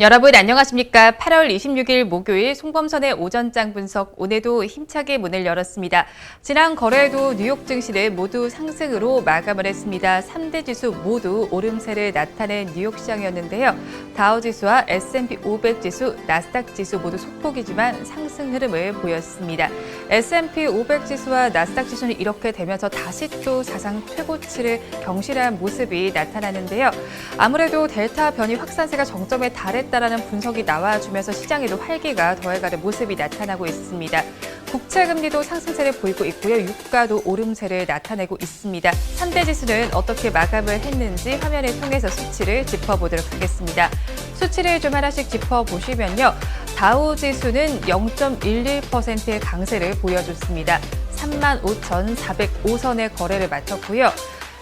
여러분 안녕하십니까? 8월 26일 목요일 송범선의 오전장 분석 오늘도 힘차게 문을 열었습니다. 지난 거래일도 뉴욕 증시는 모두 상승으로 마감을 했습니다. 3대 지수 모두 오름세를 나타낸 뉴욕 시장이었는데요. 다우지수와 S&P 500 지수, 나스닥 지수 모두 소폭이지만 상승 흐름을 보였습니다. S&P 500 지수와 나스닥 지수는 이렇게 되면서 다시 또 사상 최고치를 경신한 모습이 나타나는데요. 아무래도 델타 변이 확산세가 정점에 달했다라는 분석이 나와주면서 시장에도 활기가 더해가는 모습이 나타나고 있습니다. 국채금리도 상승세를 보이고 있고요. 유가도 오름세를 나타내고 있습니다. 3대 지수는 어떻게 마감을 했는지 화면을 통해서 수치를 짚어보도록 하겠습니다. 수치를 좀 하나씩 짚어보시면요. 다우지수는 0.11%의 강세를 보여줬습니다. 35,405선의 거래를 마쳤고요.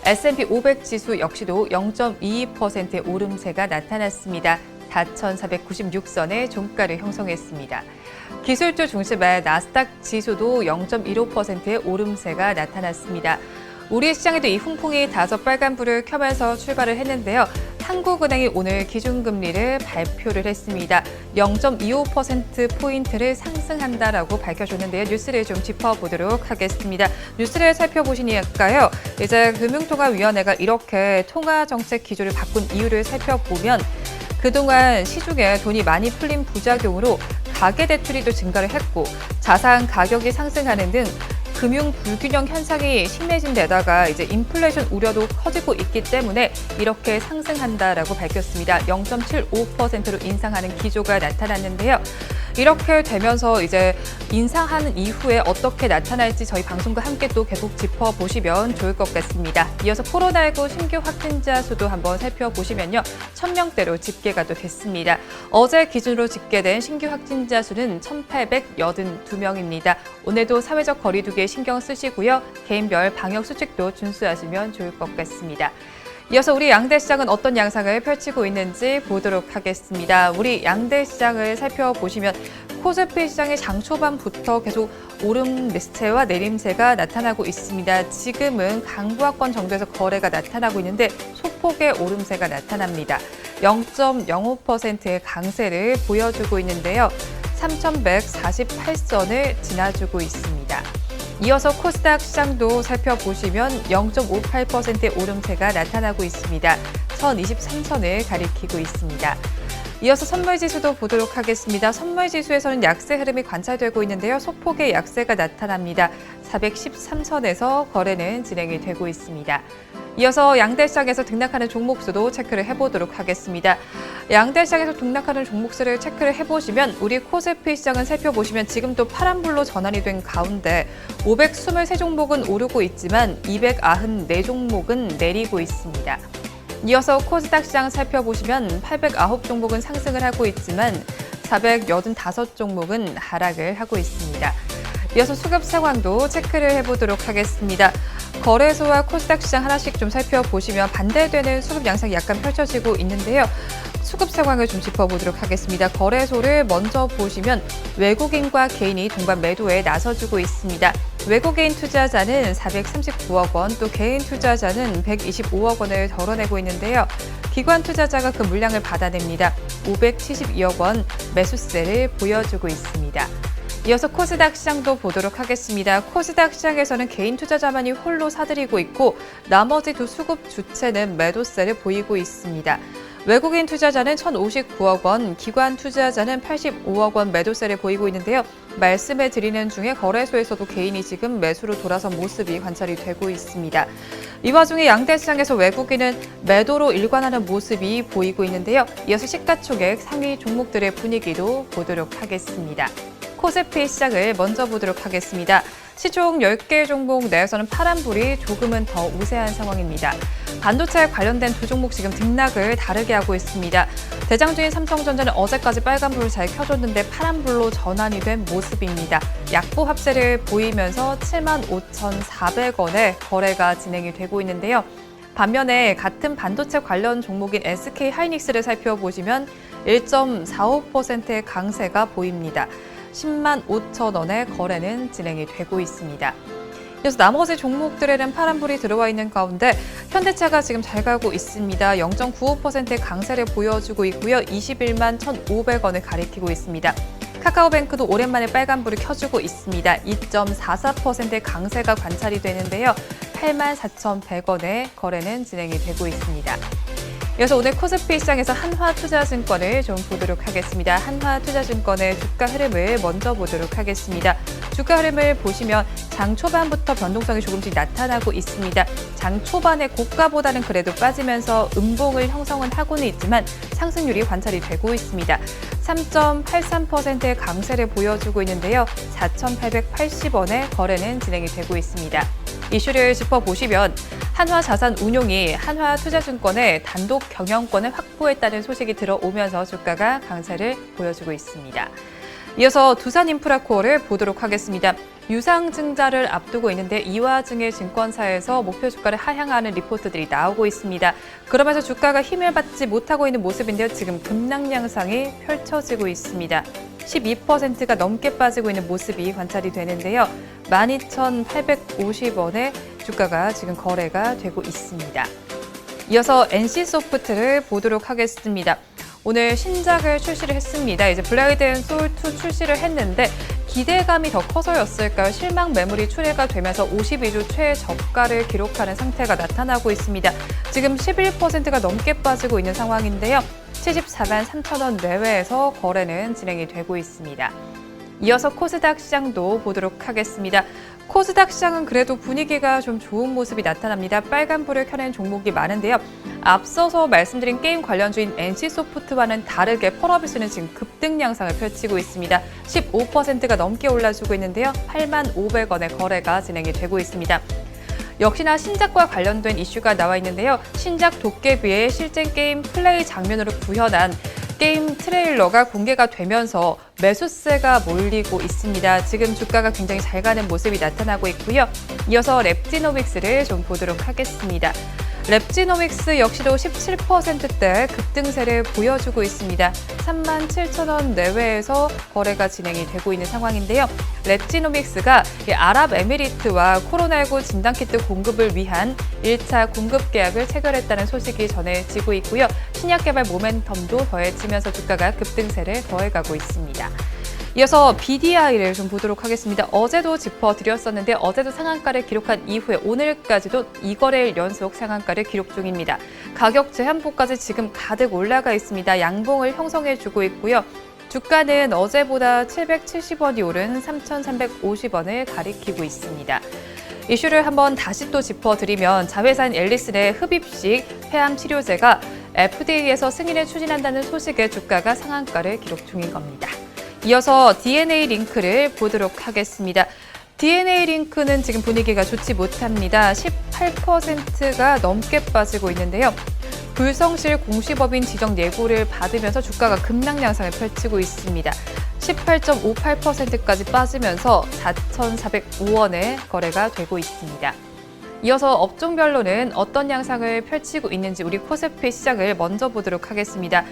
S&P 500 지수 역시도 0.22%의 오름세가 나타났습니다. 4,496선의 종가를 형성했습니다. 기술주 중심의 나스닥 지수도 0.15%의 오름세가 나타났습니다. 우리 시장에도 이 훈풍이 다소 빨간불을 켜면서 출발을 했는데요. 한국은행이 오늘 기준금리를 발표를 했습니다. 0.25%포인트를 상승한다라고 밝혀줬는데요. 뉴스를 좀 짚어보도록 하겠습니다. 뉴스를 살펴보시니까요. 이제 금융통화위원회가 이렇게 통화정책 기조를 바꾼 이유를 살펴보면 그동안 시중에 돈이 많이 풀린 부작용으로 가계대출이 또 증가를 했고 자산 가격이 상승하는 등 금융 불균형 현상이 심해진 데다가 이제 인플레이션 우려도 커지고 있기 때문에 이렇게 상승한다라고 밝혔습니다. 0.75%로 인상하는 기조가 나타났는데요. 이렇게 되면서 이제 인상하는 이후에 어떻게 나타날지 저희 방송과 함께 또 계속 짚어보시면 좋을 것 같습니다. 이어서 코로나19 신규 확진자 수도 한번 살펴보시면요. 1,000명대로 집계가 또 됐습니다. 어제 기준으로 집계된 신규 확진자 수는 1,882명입니다. 오늘도 사회적 거리두기에 신경 쓰시고요. 개인별 방역 수칙도 준수하시면 좋을 것 같습니다. 이어서 우리 양대 시장은 어떤 양상을 펼치고 있는지 보도록 하겠습니다. 우리 양대 시장을 살펴보시면 코스피 시장의 장 초반부터 계속 오름세와 내림세가 나타나고 있습니다. 지금은 강보합권 정도에서 거래가 나타나고 있는데 소폭의 오름세가 나타납니다. 0.05%의 강세를 보여주고 있는데요. 3,148선을 지나주고 있습니다. 이어서 코스닥 시장도 살펴보시면 0.58%의 오름세가 나타나고 있습니다. 1,023선을 가리키고 있습니다. 이어서 선물지수도 보도록 하겠습니다. 선물지수에서는 약세 흐름이 관찰되고 있는데요. 소폭의 약세가 나타납니다. 413선에서 거래는 진행이 되고 있습니다. 이어서 양대시장에서 등락하는 종목수도 체크를 해보도록 하겠습니다. 양대시장에서 등락하는 종목수를 체크를 해보시면 우리 코스피 시장은 살펴보시면 지금 또 파란불로 전환이 된 가운데 523종목은 오르고 있지만 294종목은 내리고 있습니다. 이어서 코스닥 시장 살펴보시면 809종목은 상승을 하고 있지만 485종목은 하락을 하고 있습니다. 이어서 수급 상황도 체크를 해보도록 하겠습니다. 거래소와 코스닥 시장 하나씩 좀 살펴보시면 반대되는 수급 양상이 약간 펼쳐지고 있는데요. 수급 상황을 좀 짚어보도록 하겠습니다. 거래소를 먼저 보시면 외국인과 개인이 동반 매도에 나서주고 있습니다. 외국인 투자자는 439억 원, 또 개인 투자자는 125억 원을 덜어내고 있는데요. 기관 투자자가 그 물량을 받아냅니다. 572억 원 매수세를 보여주고 있습니다. 이어서 코스닥 시장도 보도록 하겠습니다. 코스닥 시장에서는 개인 투자자만이 홀로 사들이고 있고 나머지 두 수급 주체는 매도세를 보이고 있습니다. 외국인 투자자는 1,059억 원, 기관 투자자는 85억 원 매도세를 보이고 있는데요. 말씀해 드리는 중에 거래소에서도 개인이 지금 매수로 돌아선 모습이 관찰이 되고 있습니다. 이 와중에 양대 시장에서 외국인은 매도로 일관하는 모습이 보이고 있는데요. 이어서 시가총액 상위 종목들의 분위기도 보도록 하겠습니다. 코스피 시장을 먼저 보도록 하겠습니다. 시총 10개 종목 내에서는 파란불이 조금은 더 우세한 상황입니다. 반도체에 관련된 두 종목 지금 등락을 다르게 하고 있습니다. 대장주인 삼성전자는 어제까지 빨간불을 잘 켜줬는데 파란불로 전환이 된 모습입니다. 약보 합세를 보이면서 75,400원에 거래가 진행이 되고 있는데요. 반면에 같은 반도체 관련 종목인 SK하이닉스를 살펴보시면 1.45%의 강세가 보입니다. 10만 5천 원의 거래는 진행이 되고 있습니다. 그래서 나머지 종목들에는 파란불이 들어와 있는 가운데 현대차가 지금 잘 가고 있습니다. 0.95%의 강세를 보여주고 있고요. 21만 1,500원을 가리키고 있습니다. 카카오뱅크도 오랜만에 빨간불을 켜주고 있습니다. 2.44%의 강세가 관찰이 되는데요. 8만 4,100원에 거래는 진행이 되고 있습니다. 이어서 오늘 코스피 시장에서 한화투자증권을 좀 보도록 하겠습니다. 한화투자증권의 주가 흐름을 먼저 보도록 하겠습니다. 주가 흐름을 보시면 장 초반부터 변동성이 조금씩 나타나고 있습니다. 장 초반의 고가보다는 그래도 빠지면서 음봉을 형성은 하고는 있지만 상승률이 관찰이 되고 있습니다. 3.83%의 강세를 보여주고 있는데요. 4,880원에 거래는 진행이 되고 있습니다. 이슈를 짚어보시면 한화자산운용이 한화투자증권의 단독 경영권을 확보했다는 소식이 들어오면서 주가가 강세를 보여주고 있습니다. 이어서 두산인프라코어를 보도록 하겠습니다. 유상증자를 앞두고 있는데 이 와중에 증권사에서 목표 주가를 하향하는 리포트들이 나오고 있습니다. 그러면서 주가가 힘을 받지 못하고 있는 모습인데요. 지금 급락 양상이 펼쳐지고 있습니다. 12%가 넘게 빠지고 있는 모습이 관찰이 되는데요. 12,850원에 주가가 지금 거래가 되고 있습니다. 이어서 NC소프트를 보도록 하겠습니다. 오늘 신작을 출시를 했습니다. 이제 블레이드 앤 소울2 출시를 했는데 기대감이 더 커서였을까요? 실망 매물이 출회가 되면서 52주 최저가를 기록하는 상태가 나타나고 있습니다. 지금 11%가 넘게 빠지고 있는 상황인데요. 74만 3천원 내외에서 거래는 진행이 되고 있습니다. 이어서 코스닥 시장도 보도록 하겠습니다. 코스닥 시장은 그래도 분위기가 좀 좋은 모습이 나타납니다. 빨간불을 켜낸 종목이 많은데요. 앞서서 말씀드린 게임 관련주인 NC소프트와는 다르게 펄어비스는 지금 급등 양상을 펼치고 있습니다. 15%가 넘게 올라주고 있는데요. 8만 500원의 거래가 진행이 되고 있습니다. 역시나 신작과 관련된 이슈가 나와 있는데요. 신작 도깨비의 실제 게임 플레이 장면으로 구현한 게임 트레일러가 공개가 되면서 매수세가 몰리고 있습니다. 지금 주가가 굉장히 잘 가는 모습이 나타나고 있고요. 이어서 랩지노믹스를 좀 보도록 하겠습니다. 랩지노믹스 역시도 17%대 급등세를 보여주고 있습니다. 37,000원 내외에서 거래가 진행이 되고 있는 상황인데요. 랩지노믹스가 아랍에미리트와 코로나19 진단키트 공급을 위한 1차 공급 계약을 체결했다는 소식이 전해지고 있고요. 신약 개발 모멘텀도 더해지면서 주가가 급등세를 더해가고 있습니다. 이어서 BDI를 좀 보도록 하겠습니다. 어제도 짚어드렸었는데 어제도 상한가를 기록한 이후에 오늘까지도 2거래일 연속 상한가를 기록 중입니다. 가격 제한폭까지 지금 가득 올라가 있습니다. 양봉을 형성해주고 있고요. 주가는 어제보다 770원이 오른 3,350원을 가리키고 있습니다. 이슈를 한번 다시 또 짚어드리면 자회사인 앨리스 내 흡입식 폐암 치료제가 FDA에서 승인을 추진한다는 소식에 주가가 상한가를 기록 중인 겁니다. 이어서 DNA 링크를 보도록 하겠습니다. DNA 링크는 지금 분위기가 좋지 못합니다. 18%가 넘게 빠지고 있는데요. 불성실 공시법인 지정 예고를 받으면서 주가가 급락 양상을 펼치고 있습니다. 18.58%까지 빠지면서 4,405원에 거래가 되고 있습니다. 이어서 업종별로는 어떤 양상을 펼치고 있는지 우리 코스피 시장을 먼저 보도록 하겠습니다.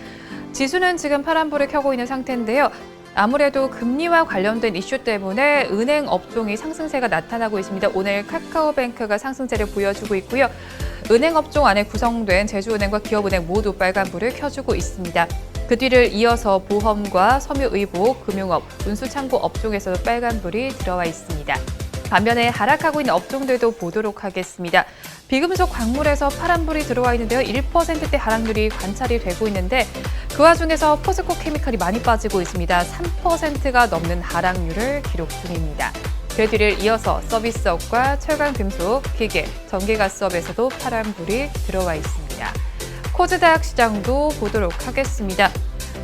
지수는 지금 파란불을 켜고 있는 상태인데요. 아무래도 금리와 관련된 이슈 때문에 은행 업종이 상승세가 나타나고 있습니다. 오늘 카카오뱅크가 상승세를 보여주고 있고요. 은행 업종 안에 구성된 제주은행과 기업은행 모두 빨간불을 켜주고 있습니다. 그 뒤를 이어서 보험과 섬유의복, 금융업, 운수창고 업종에서도 빨간불이 들어와 있습니다. 반면에 하락하고 있는 업종들도 보도록 하겠습니다. 비금속 광물에서 파란불이 들어와 있는데요. 1%대 하락률이 관찰이 되고 있는데 그 와중에서 포스코 케미칼이 많이 빠지고 있습니다. 3%가 넘는 하락률을 기록 중입니다. 그 뒤를 이어서 서비스업과 철강금속, 기계, 전기가스업에서도 파란불이 들어와 있습니다. 코스닥 시장도 보도록 하겠습니다.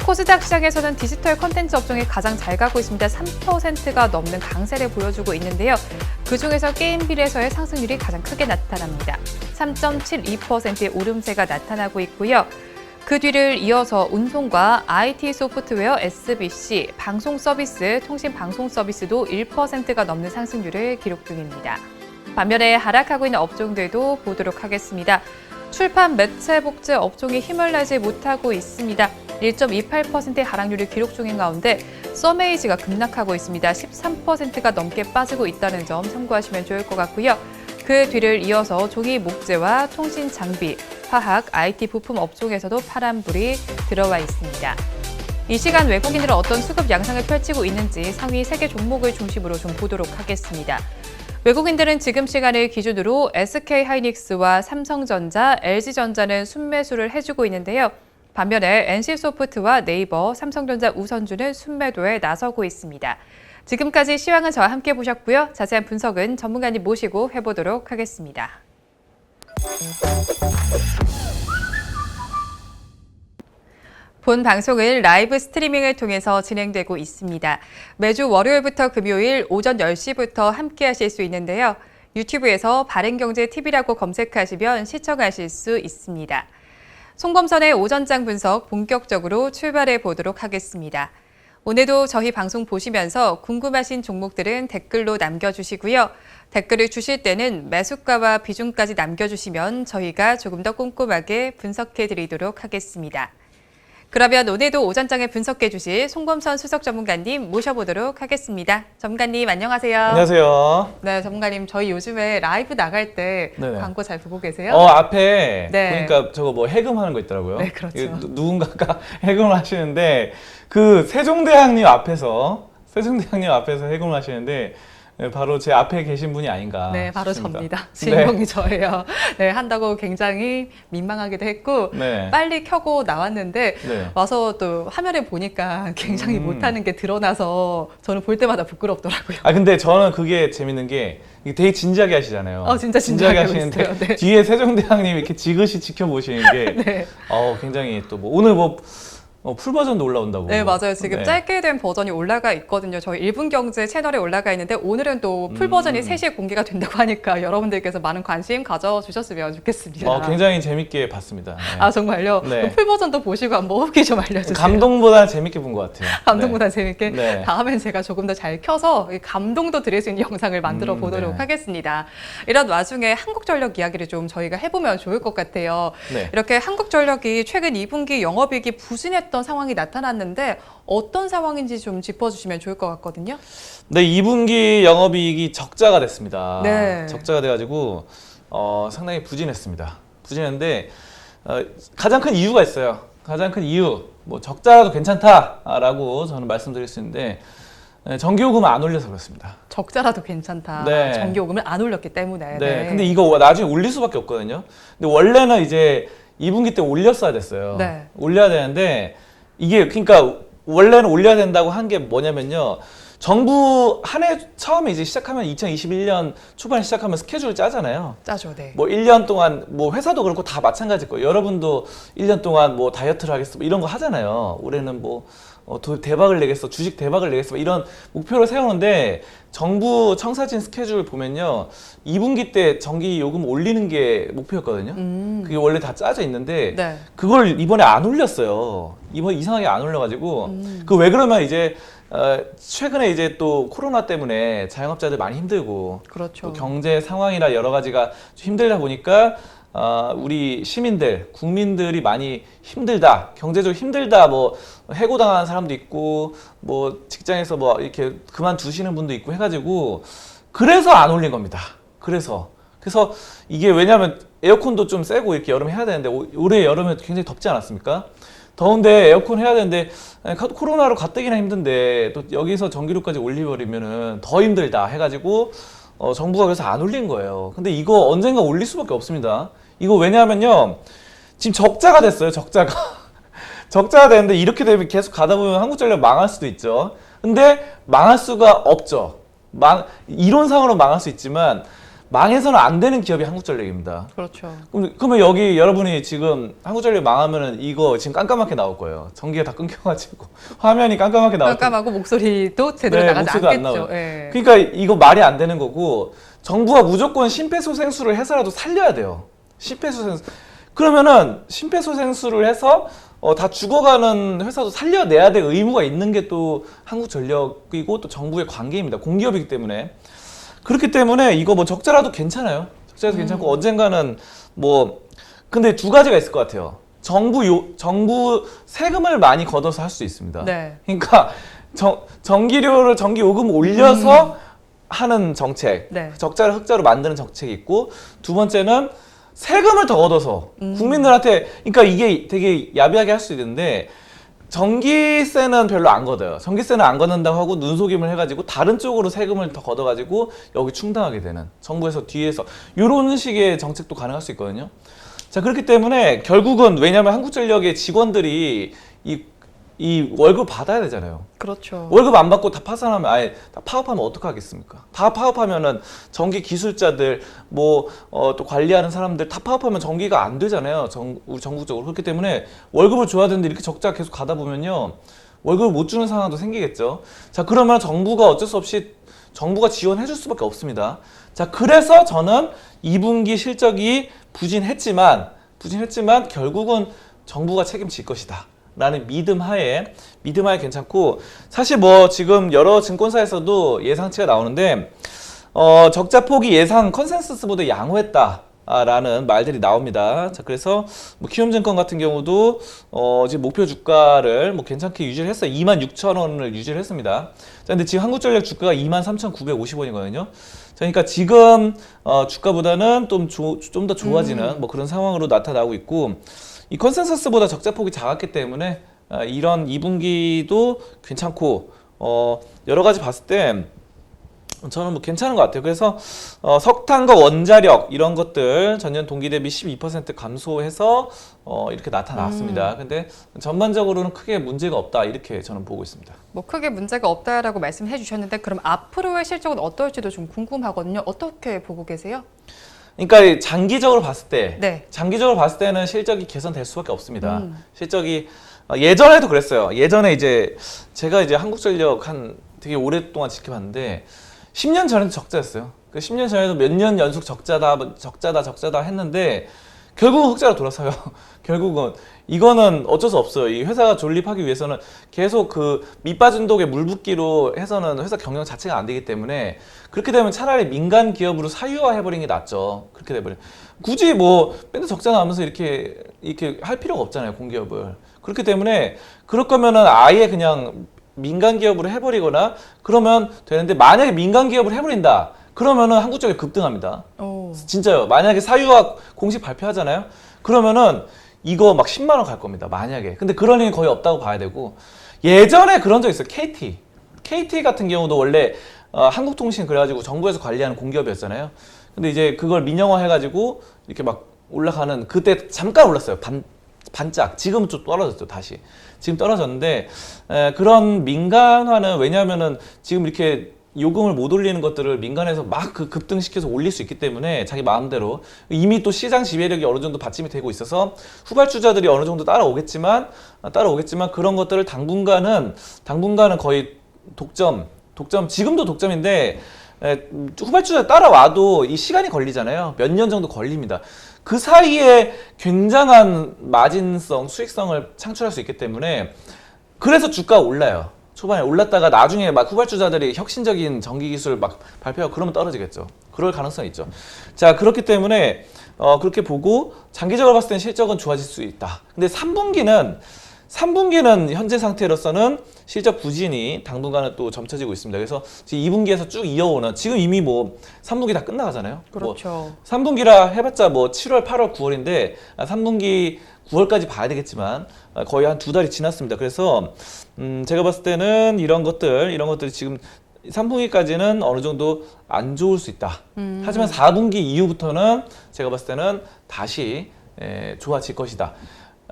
코스닥 시장에서는 디지털 콘텐츠 업종이 가장 잘 가고 있습니다. 3%가 넘는 강세를 보여주고 있는데요. 그중에서 게임 비례에서의 상승률이 가장 크게 나타납니다. 3.72%의 오름세가 나타나고 있고요. 그 뒤를 이어서 운송과 IT 소프트웨어, SBC, 방송 서비스, 통신 방송 서비스도 1%가 넘는 상승률을 기록 중입니다. 반면에 하락하고 있는 업종들도 보도록 하겠습니다. 출판 매체 복제 업종이 힘을 내지 못하고 있습니다. 1.28%의 하락률을 기록 중인 가운데 써메이지가 급락하고 있습니다. 13%가 넘게 빠지고 있다는 점 참고하시면 좋을 것 같고요. 그 뒤를 이어서 종이 목재와 통신 장비, 화학, IT 부품 업종에서도 파란불이 들어와 있습니다. 이 시간 외국인들은 어떤 수급 양상을 펼치고 있는지 상위 3개 종목을 중심으로 좀 보도록 하겠습니다. 외국인들은 지금 시간을 기준으로 SK하이닉스와 삼성전자, LG전자는 순매수를 해주고 있는데요. 반면에 NC소프트와 네이버, 삼성전자 우선주는 순매도에 나서고 있습니다. 지금까지 시황은 저와 함께 보셨고요. 자세한 분석은 전문가님 모시고 해보도록 하겠습니다. 본 방송은 라이브 스트리밍을 통해서 진행되고 있습니다. 매주 월요일부터 금요일 오전 10시부터 함께 하실 수 있는데요. 유튜브에서 바른경제TV라고 검색하시면 시청하실 수 있습니다. 송범선의 오전장 분석 본격적으로 출발해 보도록 하겠습니다. 오늘도 저희 방송 보시면서 궁금하신 종목들은 댓글로 남겨주시고요. 댓글을 주실 때는 매수가와 비중까지 남겨주시면 저희가 조금 더 꼼꼼하게 분석해 드리도록 하겠습니다. 그러면 오늘도 오전장에 분석해 주실 송범선 수석 전문가님 모셔보도록 하겠습니다. 전문가님 안녕하세요. 안녕하세요. 네, 전문가님 저희 요즘에 라이브 나갈 때 네네. 광고 잘 보고 계세요? 앞에 네. 보니까 저거 뭐 해금하는 거 있더라고요. 네, 그렇죠. 이게 누군가가 해금을 하시는데 그 세종대왕님 앞에서 해금을 하시는데 바로 제 앞에 계신 분이 아닌가 네, 바로 싶습니다. 접니다. 주인공이 저예요. 네, 한다고 굉장히 민망하기도 했고 네. 빨리 켜고 나왔는데 네. 와서 또 화면에 보니까 굉장히 못하는 게 드러나서 저는 볼 때마다 부끄럽더라고요. 근데 저는 그게 재밌는 게 이게 되게 진지하게 하시잖아요. 진짜 진지하게 하시는데 하고 있어요. 네. 뒤에 세종대왕님이 이렇게 지그시 지켜보시는 게 네. 굉장히 또 뭐 오늘 뭐 풀 버전도 올라온다고. 네, 맞아요. 지금 네. 짧게 된 버전이 올라가 있거든요. 저희 1분 경제 채널에 올라가 있는데 오늘은 또 풀 버전이 3시에 공개가 된다고 하니까 여러분들께서 많은 관심 가져주셨으면 좋겠습니다. 굉장히 재밌게 봤습니다. 네. 정말요? 네. 그럼 풀 버전도 보시고 한번 후기 좀 알려주세요. 감동보다 재밌게 본 것 같아요. 감동보다 재밌게? 네. 다음엔 제가 조금 더 잘 켜서 감동도 드릴 수 있는 영상을 만들어 보도록 네. 하겠습니다. 이런 와중에 한국전력 이야기를 좀 저희가 해보면 좋을 것 같아요. 네. 이렇게 한국전력이 최근 2분기 영업이익이 부진했던 상황이 나타났는데 어떤 상황인지 좀 짚어주시면 좋을 것 같거든요. 네, 2분기 영업이익이 적자가 됐습니다. 네. 적자가 돼가지고 상당히 부진했습니다. 부진했는데 가장 큰 이유가 있어요. 가장 큰 이유, 뭐 적자도 괜찮다라고 저는 말씀드릴 수 있는데 전기요금을 안 올려서 그렇습니다. 적자라도 괜찮다. 네. 전기요금을 안 올렸기 때문에. 네. 근데 이거 나중에 올릴 수밖에 없거든요. 근데 원래는 이제 2분기 때 올렸어야 됐어요. 네. 올려야 되는데 이게 그러니까 원래는 올려야 된다고 한 게 뭐냐면요. 정부 한 해 처음에 이제 시작하면 2021년 초반에 시작하면 스케줄을 짜잖아요. 짜죠, 네. 뭐 1년 동안 뭐 회사도 그렇고 다 마찬가지일 거예요. 여러분도 1년 동안 뭐 다이어트를 하겠어 뭐 이런 거 하잖아요. 올해는 뭐 대박을 내겠어, 주식 대박을 내겠어 뭐 이런 목표를 세우는데 정부 청사진 스케줄 보면요. 2분기 때 전기 요금 올리는 게 목표였거든요. 그게 원래 다 짜져 있는데 네. 그걸 이번에 안 올렸어요. 이번 이상하게 안 올려가지고 그 왜 그러면 이제 최근에 이제 또 코로나 때문에 자영업자들 많이 힘들고 그렇죠. 또 경제 상황이나 여러 가지가 좀 힘들다 보니까 우리 시민들, 국민들이 많이 힘들다, 경제적으로 힘들다, 뭐 해고당하는 사람도 있고, 뭐 직장에서 뭐 이렇게 그만두시는 분도 있고 해가지고 그래서 안 올린 겁니다. 그래서 이게 왜냐하면 에어컨도 좀 세고 이렇게 여름에 해야 되는데 올해 여름에 굉장히 덥지 않았습니까? 더운데 에어컨 해야 되는데 코로나로 가뜩이나 힘든데 또 여기서 전기료까지 올려버리면은 더 힘들다 해가지고 정부가 그래서 안 올린 거예요. 근데 이거 언젠가 올릴 수밖에 없습니다. 이거 왜냐하면요 지금 적자가 됐어요. 적자가 되는데 이렇게 되면 계속 가다 보면 한국전력 망할 수도 있죠. 근데 망할 수가 없죠. 이론상으로 망할 수 있지만 망해서는 안 되는 기업이 한국전력입니다. 그렇죠. 그러면 여기 여러분이 지금 한국전력 망하면은 이거 지금 깜깜하게 나올 거예요. 전기가 다 끊겨가지고 화면이 깜깜하게 나올 거예요. 깜깜하고 목소리도 제대로 네, 나가지 목소리도 안 않겠죠. 나와요. 예. 그러니까 이거 말이 안 되는 거고 정부가 무조건 심폐소생술을 해서라도 살려야 돼요. 심폐소생술. 그러면은 심폐소생술을 해서 다 죽어가는 회사도 살려내야 될 의무가 있는 게 또 한국전력이고 또 정부의 관계입니다. 공기업이기 때문에. 그렇기 때문에 이거 뭐 적자라도 괜찮아요. 적자라도 괜찮고 언젠가는 뭐 근데 두 가지가 있을 것 같아요. 정부 세금을 많이 걷어서 할 수 있습니다. 네. 그러니까 전기료를 전기 요금을 올려서 하는 정책, 네. 적자를 흑자로 만드는 정책이 있고, 두 번째는 세금을 더 걷어서 국민들한테, 그러니까 이게 되게 야비하게 할 수 있는데, 전기세는 별로 안 걷어요. 전기세는 안 걷는다고 하고 눈속임을 해가지고 다른 쪽으로 세금을 더 걷어가지고 여기 충당하게 되는, 정부에서 뒤에서 이런 식의 정책도 가능할 수 있거든요. 자, 그렇기 때문에 결국은, 왜냐하면 한국전력의 직원들이 이 월급 받아야 되잖아요. 그렇죠. 월급 안 받고 다 파산하면, 아예 다 파업하면 어떡하겠습니까? 다 파업하면은 전기 기술자들, 또 관리하는 사람들 다 파업하면 전기가 안 되잖아요. 우리 전국적으로. 그렇기 때문에 월급을 줘야 되는데 이렇게 적자가 계속 가다 보면요, 월급을 못 주는 상황도 생기겠죠. 자, 그러면 정부가 어쩔 수 없이 정부가 지원해 줄 수밖에 없습니다. 자, 그래서 저는 2분기 실적이 부진했지만 결국은 정부가 책임질 것이다 라는 믿음 하에 괜찮고, 사실 지금 여러 증권사에서도 예상치가 나오는데, 적자 폭이 예상 컨센서스보다 양호했다 라는 말들이 나옵니다. 자, 그래서 키움증권 같은 경우도 지금 목표 주가를 괜찮게 유지를 했어요. 26,000원을 유지를 했습니다. 자, 근데 지금 한국전력 주가가 23,950원이거든요. 그러니까 지금 주가보다는 좀 더 좋아지는 그런 상황으로 나타나고 있고, 이 컨센서스보다 적자 폭이 작았기 때문에 이런 2분기도 괜찮고, 여러 가지 봤을 때 저는 괜찮은 것 같아요. 그래서 석탄과 원자력 이런 것들 전년 동기 대비 12% 감소해서 이렇게 나타났습니다. 근데 전반적으로는 크게 문제가 없다, 이렇게 저는 보고 있습니다. 크게 문제가 없다라고 말씀해 주셨는데, 그럼 앞으로의 실적은 어떨지도 좀 궁금하거든요. 어떻게 보고 계세요? 그러니까 장기적으로 봤을 때, 네. 장기적으로 봤을 때는 실적이 개선될 수밖에 없습니다. 실적이 예전에도 그랬어요. 예전에 제가 한국전력 되게 오랫동안 지켜봤는데 10년 전에도 적자였어요. 그 10년 전에도 몇 년 연속 적자다 했는데 결국은 흑자로 돌아서요. 결국은 이거는 어쩔 수 없어요. 이 회사가 존립하기 위해서는 계속 그 밑빠진 독에 물 붓기로 해서는 회사 경영 자체가 안 되기 때문에, 그렇게 되면 차라리 민간 기업으로 사유화해버리는 게 낫죠. 그렇게 돼버려. 굳이 맨날 적자 나면서 이렇게 할 필요가 없잖아요, 공기업을. 그렇기 때문에 그럴 거면은 아예 그냥 민간 기업으로 해버리거나 그러면 되는데, 만약에 민간 기업을 해버린다 그러면은 한국전력이 급등합니다. 진짜요. 만약에 사유화 공식 발표하잖아요. 그러면은 이거 10만 원 갈 겁니다. 만약에. 근데 그럴 일이 거의 없다고 봐야 되고, 예전에 그런 적 있어요. KT 같은 경우도 원래 한국통신 그래가지고 정부에서 관리하는 공기업이었잖아요. 근데 이제 그걸 민영화 해가지고 이렇게 올라가는, 그때 잠깐 올랐어요. 반짝. 지금은 좀 떨어졌죠, 다시. 지금 떨어졌는데, 그런 민간화는, 왜냐하면은 지금 이렇게 요금을 못 올리는 것들을 민간에서 급등시켜서 올릴 수 있기 때문에, 자기 마음대로. 이미 또 시장 지배력이 어느 정도 받침이 되고 있어서 후발주자들이 어느 정도 따라오겠지만 그런 것들을 당분간은 거의 독점, 지금도 독점인데, 후발주자 따라와도 이 시간이 걸리잖아요. 몇 년 정도 걸립니다. 그 사이에 굉장한 마진성, 수익성을 창출할 수 있기 때문에, 그래서 주가가 올라요. 초반에 올랐다가 나중에 후발주자들이 혁신적인 전기 기술을 발표하고 그러면 떨어지겠죠. 그럴 가능성이 있죠. 자, 그렇기 때문에 그렇게 보고 장기적으로 봤을 땐 실적은 좋아질 수 있다. 근데 3분기는 현재 상태로서는 실적 부진이 당분간은 또 점쳐지고 있습니다. 그래서 지금 2분기에서 쭉 이어오는, 지금 이미 3분기 다 끝나가잖아요. 그렇죠. 3분기라 해봤자 7월, 8월, 9월인데 3분기 9월까지 봐야 되겠지만 거의 한 2달이 지났습니다. 그래서 제가 봤을 때는 이런 것들이 지금 3분기까지는 어느 정도 안 좋을 수 있다. 하지만 4분기 이후부터는 제가 봤을 때는 다시 좋아질 것이다.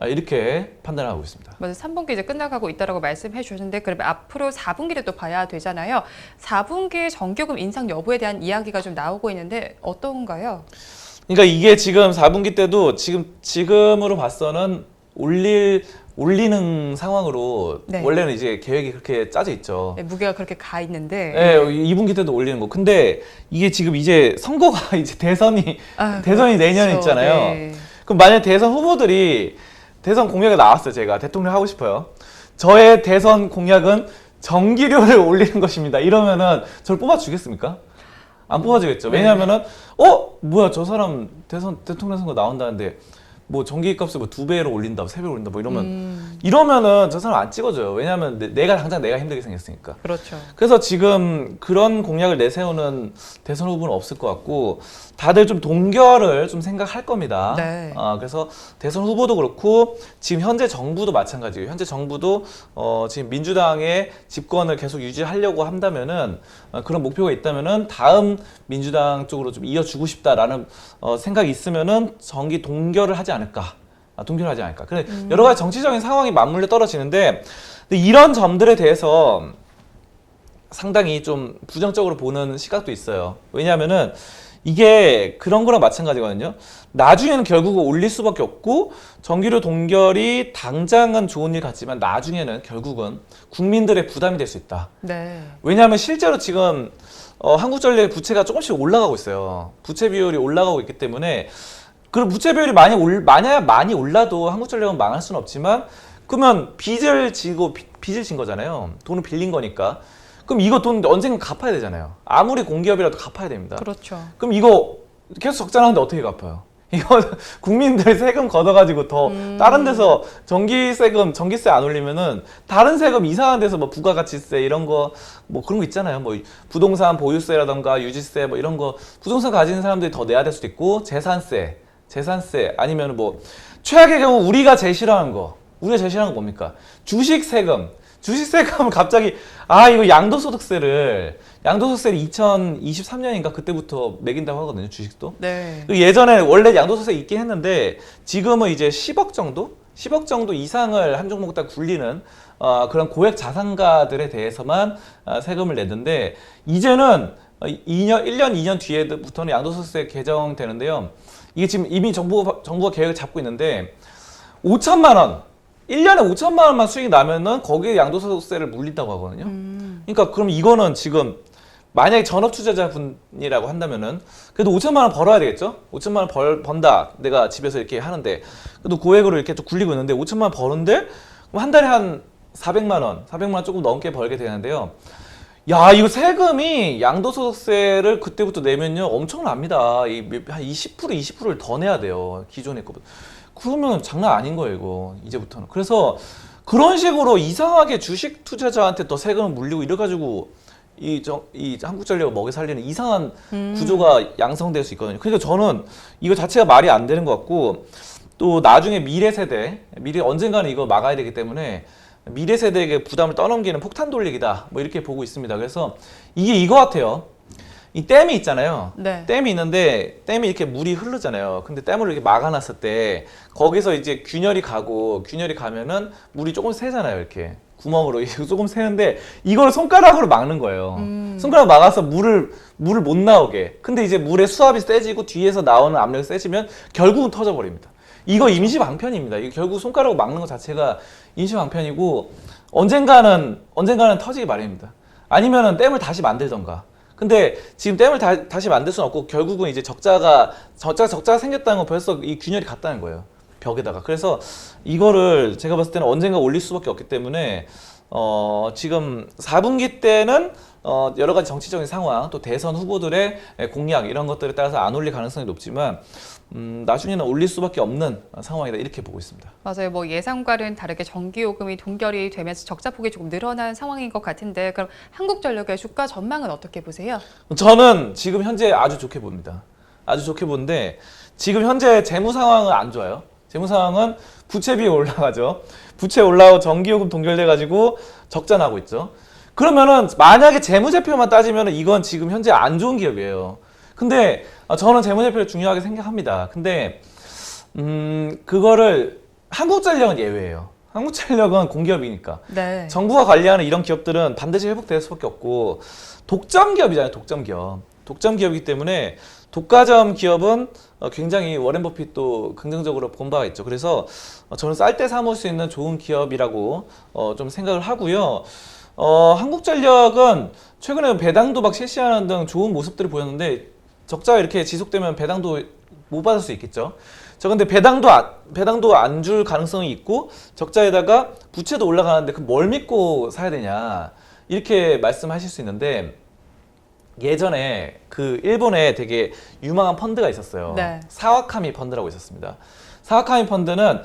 이렇게 판단하고 있습니다. 맞아요. 3분기 이제 끝나가고 있다라고 말씀해 주셨는데, 그러면 앞으로 4분기를 또 봐야 되잖아요. 4분기 전기요금 인상 여부에 대한 이야기가 좀 나오고 있는데 어떤가요? 그러니까 이게 지금 4분기 때도 지금으로 봐서는 올리는 상황으로, 네. 원래는 이제 계획이 그렇게 짜져 있죠. 네, 무게가 그렇게 가 있는데. 네, 2분기 때도 올리는 거. 근데 이게 지금 이제 선거가 이제 대선이 내년에 그렇죠. 있잖아요. 네. 그럼 만약에 대선 후보들이 대선 공약에 나왔어요. 제가 대통령 하고 싶어요. 저의 대선 공약은 전기료를 올리는 것입니다. 이러면은 저를 뽑아주겠습니까? 안 뽑아주겠죠. 왜냐하면은 뭐야, 저 사람 대통령 선거 나온다는데 뭐 전기값을 뭐 2배로 올린다, 3배로 올린다, 뭐 이러면은 저 사람 안 찍어줘요. 왜냐하면 내가 힘들게 생겼으니까. 그렇죠. 그래서 지금 그런 공약을 내세우는 대선 후보는 없을 것 같고 다들 좀 동결을 좀 생각할 겁니다. 네. 그래서 대선 후보도 그렇고 지금 현재 정부도 마찬가지예요. 현재 정부도 지금 민주당의 집권을 계속 유지하려고 한다면은 그런 목표가 있다면은 다음 민주당 쪽으로 좀 이어주고 싶다라는 생각이 있으면은 정기 동결을 하지 않을까. 동결하지 않을까. 근데 여러 가지 정치적인 상황이 맞물려 떨어지는데 근데 이런 점들에 대해서 상당히 좀 부정적으로 보는 시각도 있어요. 왜냐하면은 이게 그런 거랑 마찬가지거든요. 나중에는 결국 올릴 수밖에 없고 정기료 동결이 당장은 좋은 일 같지만 나중에는 결국은 국민들의 부담이 될 수 있다. 네. 왜냐하면 실제로 지금 한국전력의 부채가 조금씩 올라가고 있어요. 부채 비율이 올라가고 있기 때문에 그 부채 비율이 만약 많이 올라도 한국전력은 망할 수는 없지만 그러면 빚을 진 거잖아요. 돈을 빌린 거니까. 그럼 이거 돈 언젠가 갚아야 되잖아요. 아무리 공기업이라도 갚아야 됩니다. 그렇죠. 그럼 이거 계속 적자나는데 어떻게 갚아요? 이거 국민들 세금 걷어가지고 더 다른 데서 전기세 안 올리면은 다른 세금 이상한 데서 뭐 부가가치세 이런 거 뭐 그런 거 있잖아요. 뭐 부동산 보유세라던가 유지세 뭐 이런 거 부동산 가지는 사람들이 더 내야 될 수도 있고 재산세 아니면 뭐 최악의 경우 우리가 제일 싫어하는 거 뭡니까? 주식세금을 갑자기 이거 양도소득세를 2023년인가 그때부터 매긴다고 하거든요. 주식도. 네. 예전에 원래 양도소득세 있긴 했는데 지금은 이제 10억 정도 이상을 한 종목 딱 굴리는 그런 고액 자산가들에 대해서만 세금을 내는데 이제는 1년, 2년 뒤에부터는 양도소득세 개정되는데요. 이게 지금 이미 정부가 계획을 잡고 있는데 5천만 원 1년에 5천만 원만 수익이 나면은 거기에 양도소득세를 물린다고 하거든요. 그러니까 그럼 이거는 지금 만약에 전업투자자분이라고 한다면은 그래도 5천만 원 벌어야 되겠죠? 5천만 원 번다. 내가 집에서 이렇게 하는데 그래도 고액으로 이렇게 또 굴리고 있는데 5천만 원 버는데 그럼 한 달에 한 400만 원 조금 넘게 벌게 되는데요. 야, 이거 세금이 양도소득세를 그때부터 내면요 엄청납니다. 한 20%를 더 내야 돼요. 기존의 거보다. 그러면 장난 아닌 거예요, 이거. 이제부터는. 그래서 그런 식으로 이상하게 주식 투자자한테 더 세금을 물리고 이래가지고 이 한국전력을 먹여 살리는 이상한 구조가 양성될 수 있거든요. 그러니까 저는 이거 자체가 말이 안 되는 것 같고 또 나중에 미래 언젠가는 이거 막아야 되기 때문에 미래 세대에게 부담을 떠넘기는 폭탄 돌리기다. 뭐 이렇게 보고 있습니다. 그래서 이게 이거 같아요. 이 댐이 있잖아요. 네. 댐이 있는데 댐이 이렇게 물이 흐르잖아요. 근데 댐을 이렇게 막아놨을 때 거기서 이제 균열이 가면은 물이 조금 새잖아요. 이렇게 구멍으로 조금 새는데 이걸 손가락으로 막는 거예요. 손가락 막아서 물을 못 나오게. 근데 이제 물의 수압이 세지고 뒤에서 나오는 압력이 세지면 결국은 터져버립니다. 이거 임시 방편입니다. 이거 결국 손가락으로 막는 것 자체가 임시 방편이고 언젠가는 터지기 마련입니다. 아니면은 댐을 다시 만들던가. 근데 지금 댐을 다시 만들 수는 없고 결국은 이제 적자가 생겼다는 건 벌써 이 균열이 갔다는 거예요. 벽에다가. 그래서 이거를 제가 봤을 때는 언젠가 올릴 수밖에 없기 때문에 지금 4분기 때는 여러 가지 정치적인 상황 또 대선 후보들의 공약 이런 것들에 따라서 안 올릴 가능성이 높지만 나중에는 올릴 수밖에 없는 상황이다 이렇게 보고 있습니다. 맞아요. 뭐 예상과는 다르게 전기요금이 동결이 되면서 적자폭이 조금 늘어난 상황인 것 같은데 그럼 한국전력의 주가 전망은 어떻게 보세요? 저는 지금 현재 아주 좋게 봅니다. 아주 좋게 보는데 지금 현재 재무 상황은 안 좋아요. 재무 상황은 부채비 올라가죠. 부채 올라오고 전기요금 동결돼가지고 적자 나고 있죠. 그러면은 만약에 재무제표만 따지면은 이건 지금 현재 안 좋은 기업이에요. 근데 저는 재무제표를 중요하게 생각합니다. 근데 그거를 한국전력은 예외예요. 한국전력은 공기업이니까. 네. 정부가 관리하는 이런 기업들은 반드시 회복될 수밖에 없고 독점기업이잖아요. 독점기업이기 때문에 독과점 기업은 굉장히 워렌 버핏도 긍정적으로 본 바가 있죠. 그래서 저는 쌀 때 사 먹을 수 있는 좋은 기업이라고 좀 생각을 하고요. 한국전력은 최근에 배당도 막 실시하는 등 좋은 모습들을 보였는데 적자가 이렇게 지속되면 배당도 못 받을 수 있겠죠. 근데 배당도 안 줄 가능성이 있고 적자에다가 부채도 올라가는데 그 뭘 믿고 사야 되냐 이렇게 말씀하실 수 있는데 예전에 그 일본에 되게 유망한 펀드가 있었어요. 네. 사와카미 펀드라고 있었습니다. 사카카미 펀드는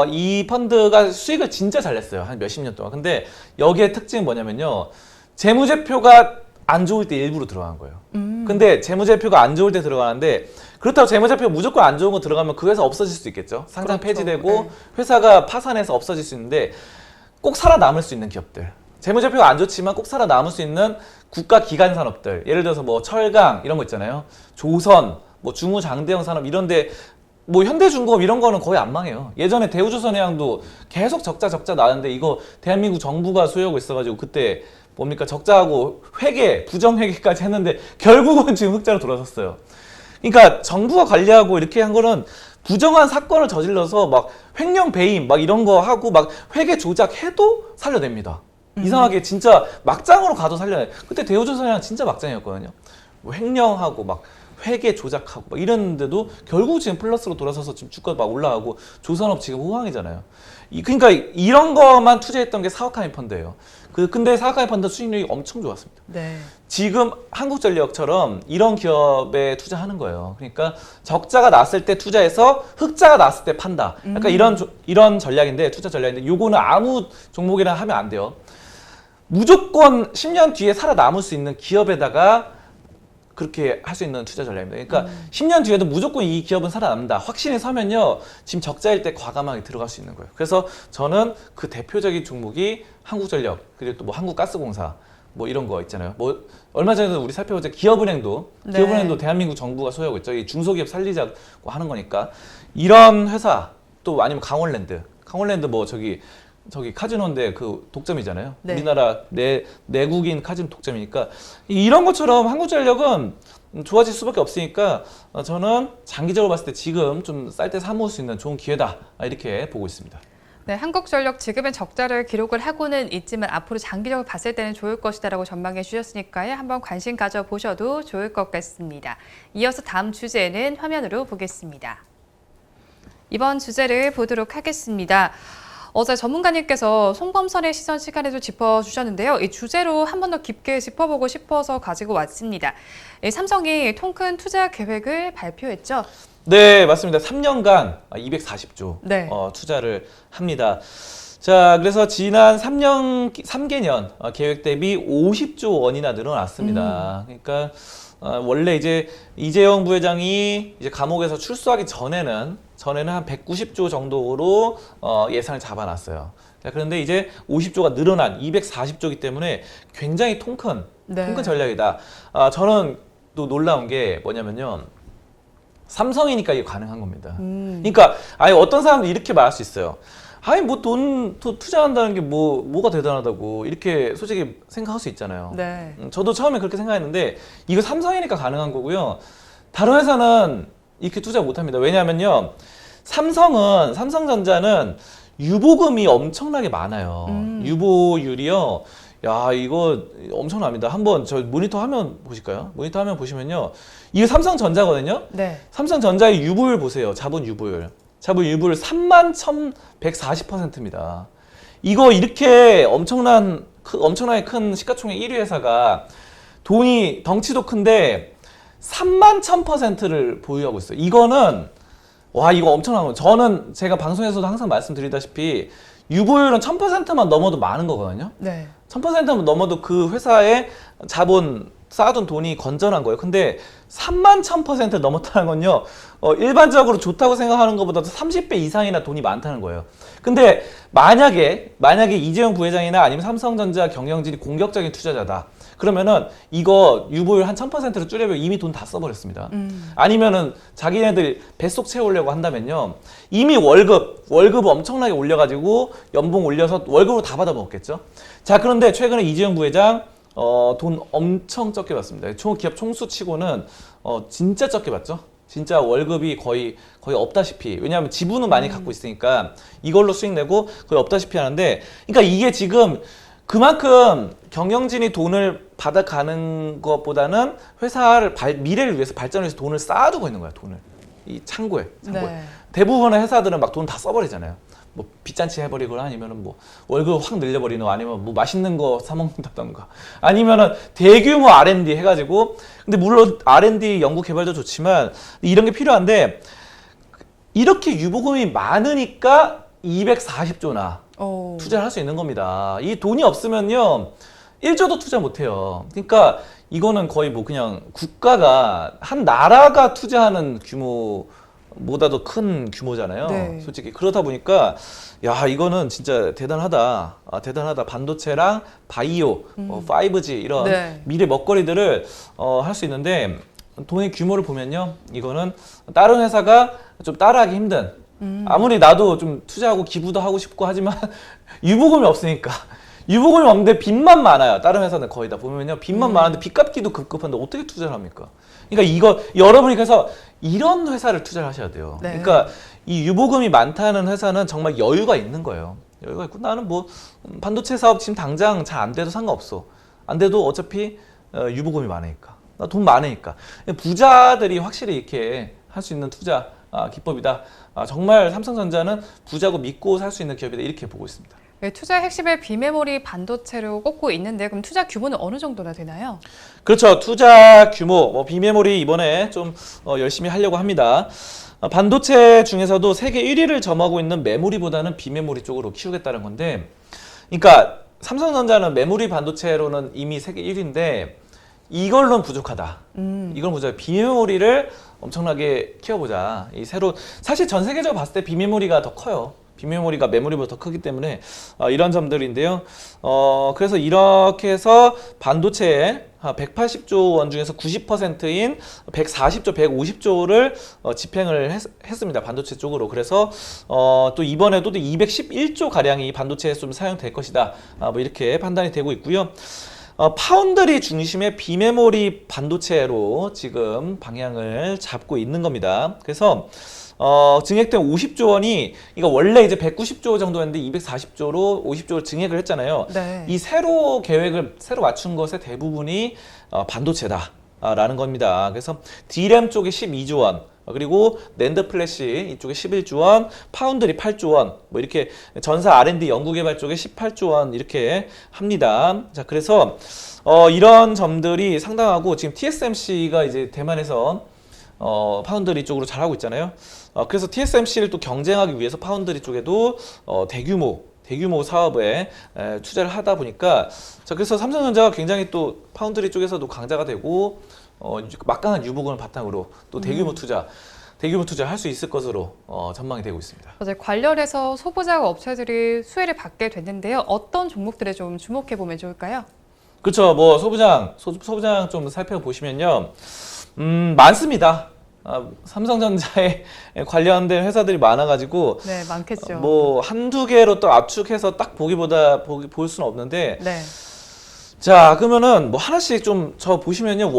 이 펀드가 수익을 진짜 잘 냈어요. 한 몇십 년 동안. 근데 여기에 특징은 뭐냐면요. 재무제표가 안 좋을 때 일부러 들어간 거예요. 근데 재무제표가 안 좋을 때 들어가는데 그렇다고 재무제표 무조건 안 좋은 거 들어가면 그 회사 없어질 수도 있겠죠. 상장 그렇죠. 폐지되고 네. 회사가 파산해서 없어질 수 있는데 꼭 살아남을 수 있는 기업들. 재무제표가 안 좋지만 꼭 살아남을 수 있는 국가 기관 산업들. 예를 들어서 뭐 철강 이런 거 있잖아요. 조선, 뭐 중후장대형 산업 이런데 뭐 현대중공업 이런 거는 거의 안 망해요. 예전에 대우조선해양도 계속 적자 나는데 이거 대한민국 정부가 수혜하고 있어가지고 그때 뭡니까 적자하고 회계, 부정회계까지 했는데 결국은 지금 흑자로 돌아섰어요. 그러니까 정부가 관리하고 이렇게 한 거는 부정한 사건을 저질러서 막 횡령 배임 막 이런 거 하고 막 회계 조작해도 살려냅니다. 이상하게 진짜 막장으로 가도 살려내. 그때 대우조선해양 진짜 막장이었거든요. 뭐 횡령하고 막 회계 조작하고 막 이랬는데도 결국 지금 플러스로 돌아서서 지금 주가 막 올라가고 조선업 지금 호황이잖아요. 그러니까 이런 거만 투자했던 게 사와카미 펀드예요. 근데 사와카미 펀드 수익률이 엄청 좋았습니다. 네. 지금 한국전력처럼 이런 기업에 투자하는 거예요. 그러니까 적자가 났을 때 투자해서 흑자가 났을 때 판다. 약간 이런 전략인데 투자 전략인데 요거는 아무 종목이나 하면 안 돼요. 무조건 10년 뒤에 살아남을 수 있는 기업에다가 그렇게 할 수 있는 투자 전략입니다. 그러니까 10년 뒤에도 무조건 이 기업은 살아남는다. 확신이 서면요. 지금 적자일 때 과감하게 들어갈 수 있는 거예요. 그래서 저는 그 대표적인 종목이 한국전력, 그리고 또 뭐 한국가스공사 뭐 이런 거 있잖아요. 뭐 얼마 전에도 우리 살펴보자 기업은행도 네. 기업은행도 대한민국 정부가 소유하고 있죠. 이 중소기업 살리자고 하는 거니까 이런 회사 또 아니면 강원랜드 뭐 저기 카지노인데 그 독점이잖아요. 네. 우리나라 내국인 카지노 독점이니까 이런 것처럼 한국전력은 좋아질 수밖에 없으니까 저는 장기적으로 봤을 때 지금 좀 쌀 때 사모을 수 있는 좋은 기회다 이렇게 보고 있습니다. 네, 한국전력 지금은 적자를 기록을 하고는 있지만 앞으로 장기적으로 봤을 때는 좋을 것이다라고 전망해 주셨으니까요. 한번 관심 가져보셔도 좋을 것 같습니다. 이어서 다음 주제는 화면으로 보겠습니다. 이번 주제를 보도록 하겠습니다. 어제 전문가님께서 송범선의 시선 시간에도 짚어주셨는데요. 이 주제로 한 번 더 깊게 짚어보고 싶어서 가지고 왔습니다. 삼성이 통큰 투자 계획을 발표했죠. 네, 맞습니다. 3년간 240조 네. 투자를 합니다. 자, 그래서 지난 3개년 계획 대비 50조 원이나 늘어났습니다. 그러니까 원래 이제 이재용 부회장이 이제 감옥에서 출소하기 전에는 한 190조 정도로 예산을 잡아놨어요. 그런데 이제 50조가 늘어난 240조이기 때문에 굉장히 통큰 전략이다. 저는 또 놀라운 게 뭐냐면요. 삼성이니까 이게 가능한 겁니다. 그러니까 아니 어떤 사람도 이렇게 말할 수 있어요. 아니 뭐 돈 투자한다는 게 뭐가 대단하다고 이렇게 솔직히 생각할 수 있잖아요. 네. 저도 처음에 그렇게 생각했는데 이거 삼성이니까 가능한 거고요. 다른 회사는 이렇게 투자 못 합니다. 왜냐하면요. 삼성전자는 유보금이 엄청나게 많아요. 유보율이요. 야, 이거 엄청납니다. 한번 저 모니터 화면 보실까요? 모니터 화면 보시면요. 이거 삼성전자거든요. 네. 삼성전자의 유보율 보세요. 자본 유보율 31,140%입니다. 이거 이렇게 엄청나게 큰 시가총액 1위 회사가 덩치도 큰데 31,000%를 보유하고 있어요. 이거는 와 이거 엄청난 거예요. 저는 제가 방송에서도 항상 말씀드리다시피 유보율은 1000%만 넘어도 많은 거거든요. 네. 1000%만 넘어도 그 회사의 자본 쌓아둔 돈이 건전한 거예요. 근데 31,000% 넘었다는 건요. 일반적으로 좋다고 생각하는 것보다도 30배 이상이나 돈이 많다는 거예요. 근데 만약에 이재용 부회장이나 아니면 삼성전자 경영진이 공격적인 투자자다. 그러면은 이거 유보율 한 1000%로 줄여면 이미 돈 다 써버렸습니다. 아니면은 자기네들 뱃속 채우려고 한다면요. 이미 월급 엄청나게 올려가지고 연봉 올려서 월급으로 다 받아먹겠죠. 자, 그런데 최근에 이재용 부회장 돈 엄청 적게 받습니다. 기업 총수치고는 진짜 적게 받죠. 진짜 월급이 거의 없다시피. 왜냐하면 지분은 많이 갖고 있으니까 이걸로 수익 내고 거의 없다시피 하는데, 그러니까 이게 지금 그만큼 경영진이 돈을 받아가는 것보다는 회사를 미래를 위해서 발전을 위해서 돈을 쌓아두고 있는 거야. 돈을 이 창고에. 네. 대부분의 회사들은 막 돈 다 써버리잖아요. 뭐 빚잔치 해버리거나 아니면은 뭐 월급 확 늘려버리는 거 아니면 뭐 맛있는 거 사 먹는다던가 아니면은 대규모 R&D 해가지고. 근데 물론 R&D 연구 개발도 좋지만 이런 게 필요한데 이렇게 유보금이 많으니까 240조나 오. 투자를 할 수 있는 겁니다. 이 돈이 없으면요 1조도 투자 못해요. 그러니까 이거는 거의 뭐 그냥 국가가 한 나라가 투자하는 규모보다도 큰 규모잖아요. 네. 솔직히 그러다 보니까 야 이거는 진짜 대단하다. 대단하다. 반도체랑 바이오, 5G 이런 네. 미래 먹거리들을 할 수 있는데 돈의 규모를 보면요 이거는 다른 회사가 좀 따라하기 힘든. 아무리 나도 좀 투자하고 기부도 하고 싶고 하지만 유보금이 없으니까. 유보금이 없는데 빚만 많아요. 다른 회사는 거의 다 보면요. 빚만 많은데 빚 갚기도 급급한데 어떻게 투자를 합니까? 그러니까 이거 여러분이 그래서 이런 회사를 투자를 하셔야 돼요. 네. 그러니까 이 유보금이 많다는 회사는 정말 여유가 있는 거예요. 여유가 있고 나는 뭐 반도체 사업 지금 당장 잘 안 돼도 상관없어. 안 돼도 어차피 유보금이 많으니까. 나 돈 많으니까. 부자들이 확실히 이렇게 할 수 있는 투자 기법이다. 정말 삼성전자는 부자고 믿고 살 수 있는 기업이다. 이렇게 보고 있습니다. 네, 투자 핵심을 비메모리 반도체로 꼽고 있는데 그럼 투자 규모는 어느 정도나 되나요? 그렇죠. 투자 규모, 비메모리 이번에 좀 열심히 하려고 합니다. 반도체 중에서도 세계 1위를 점하고 있는 메모리보다는 비메모리 쪽으로 키우겠다는 건데, 그러니까 삼성전자는 메모리 반도체로는 이미 세계 1위인데 이걸로는 부족하다. 이건 부족하다. 비메모리를 엄청나게 키워보자. 이 새로 사실 전 세계적으로 봤을 때 비메모리가 더 커요. 비메모리가 메모리보다 더 크기 때문에 이런 점들인데요. 그래서 이렇게 해서 반도체에 180조 원 중에서 90%인 140조, 150조를 집행을 했습니다. 반도체 쪽으로. 그래서 또 이번에도 211조 가량이 반도체에 좀 사용될 것이다. 뭐 이렇게 판단이 되고 있고요. 파운드리 중심의 비메모리 반도체로 지금 방향을 잡고 있는 겁니다. 그래서 증액된 50조 원이 이거 원래 이제 190조 정도였는데 240조로 50조를 증액을 했잖아요. 네. 이 계획을 새로 맞춘 것의 대부분이 반도체다라는 겁니다. 그래서 D램 쪽에 12조 원, 그리고 낸드 플래시 이쪽에 11조 원, 파운드리 8조 원, 뭐 이렇게 전사 R&D 연구개발 쪽에 18조 원 이렇게 합니다. 자, 그래서 이런 점들이 상당하고 지금 TSMC가 이제 대만에서 파운드리 쪽으로 잘하고 있잖아요. 그래서 TSMC를 또 경쟁하기 위해서 파운드리 쪽에도 대규모 사업에 투자를 하다 보니까 자, 그래서 삼성전자가 굉장히 또 파운드리 쪽에서도 강자가 되고 막강한 유보금을 바탕으로 또 대규모 투자 할 수 있을 것으로 전망이 되고 있습니다. 이제 관련해서 소부장 업체들이 수혜를 받게 됐는데요. 어떤 종목들에 좀 주목해 보면 좋을까요? 그렇죠. 뭐 소부장 좀 살펴보시면요. 많습니다. 삼성전자에 관련된 회사들이 많아가지고 네, 많겠죠. 뭐 한두 개로 또 압축해서 딱 볼 수는 없는데 네. 자 그러면은 뭐 하나씩 좀 저 보시면요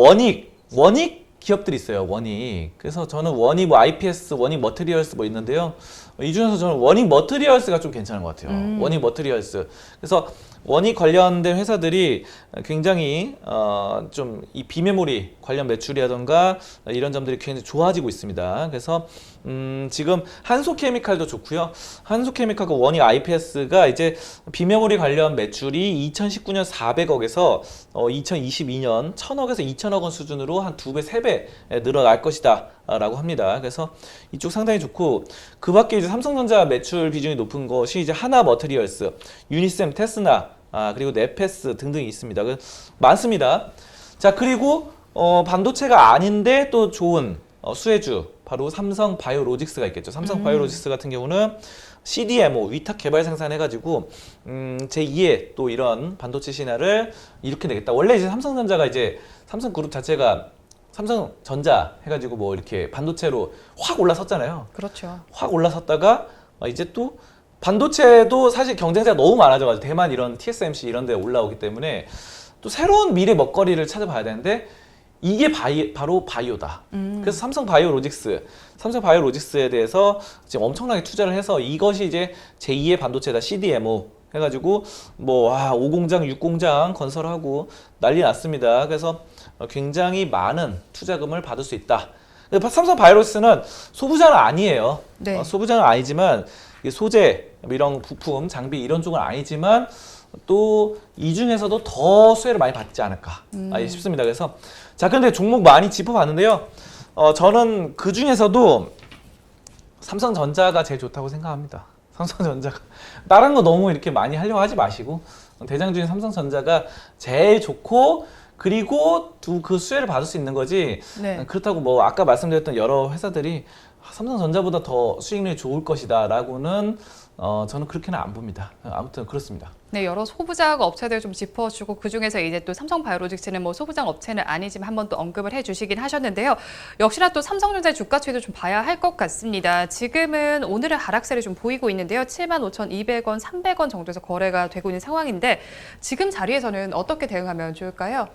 원익 기업들이 있어요. 원익. 그래서 저는 원익 뭐 IPS, 원익 머티리얼스 뭐 있는데요. 이 중에서 저는 원익 머티리얼스가 좀 괜찮은 것 같아요. 원익 머티리얼스. 그래서 원익 관련된 회사들이 굉장히 좀 이 비메모리 관련 매출이라던가 이런 점들이 굉장히 좋아지고 있습니다. 그래서 지금 한소케미칼도 좋고요. 한소케미칼과 원익 IPS가 이제 비메모리 관련 매출이 2019년 400억에서 2022년 1000억에서 2000억 원 수준으로 한 2배, 3배 늘어날 것이다 라고 합니다. 그래서 이쪽 상당히 좋고 그 밖에 이제 삼성전자 매출 비중이 높은 것이 이제 하나 머티리얼스, 유니셈, 테스나 그리고 네페스 등등이 있습니다. 많습니다. 자 그리고 반도체가 아닌데 또 좋은 수혜주 바로 삼성 바이오로직스가 있겠죠. 삼성 바이오로직스 같은 경우는 CDMO 위탁 개발 생산해가지고 제2의 또 이런 반도체 신화를 일으켜내겠다. 원래 이제 삼성전자가 이제 삼성그룹 자체가 삼성전자 해가지고 뭐 이렇게 반도체로 확 올라섰잖아요. 그렇죠. 확 올라섰다가 이제 또 반도체도 사실 경쟁자가 너무 많아져가지고 대만 이런 TSMC 이런 데 올라오기 때문에 또 새로운 미래 먹거리를 찾아봐야 되는데 이게 바로 바이오다. 그래서 삼성 바이오로직스에 대해서 지금 엄청나게 투자를 해서 이것이 이제 제2의 반도체다. CDMO 해가지고 뭐 5공장, 6공장 건설하고 난리 났습니다. 그래서 굉장히 많은 투자금을 받을 수 있다. 삼성 바이오로직스는 소부장은 아니에요. 네. 소부장은 아니지만 소재, 이런 부품, 장비 이런 쪽은 아니지만 또 이 중에서도 더 수혜를 많이 받지 않을까 싶습니다. 그래서 자 그런데 종목 많이 짚어봤는데요. 저는 그 중에서도 삼성전자가 제일 좋다고 생각합니다. 삼성전자가 다른 거 너무 이렇게 많이 하려고 하지 마시고 대장 중에 삼성전자가 제일 좋고 그리고 그 수혜를 받을 수 있는 거지. 네. 그렇다고 뭐 아까 말씀드렸던 여러 회사들이 삼성전자보다 더 수익률이 좋을 것이다라고는 저는 그렇게는 안 봅니다. 아무튼 그렇습니다. 네, 여러 소부장 업체들 좀 짚어주고 그 중에서 이제 또 삼성바이오로직스는 뭐 소부장 업체는 아니지만 한번 또 언급을 해주시긴 하셨는데요. 역시나 또 삼성전자의 주가 추이도 좀 봐야 할 것 같습니다. 지금은 오늘은 하락세를 좀 보이고 있는데요. 75,200원, 300원 정도에서 거래가 되고 있는 상황인데 지금 자리에서는 어떻게 대응하면 좋을까요?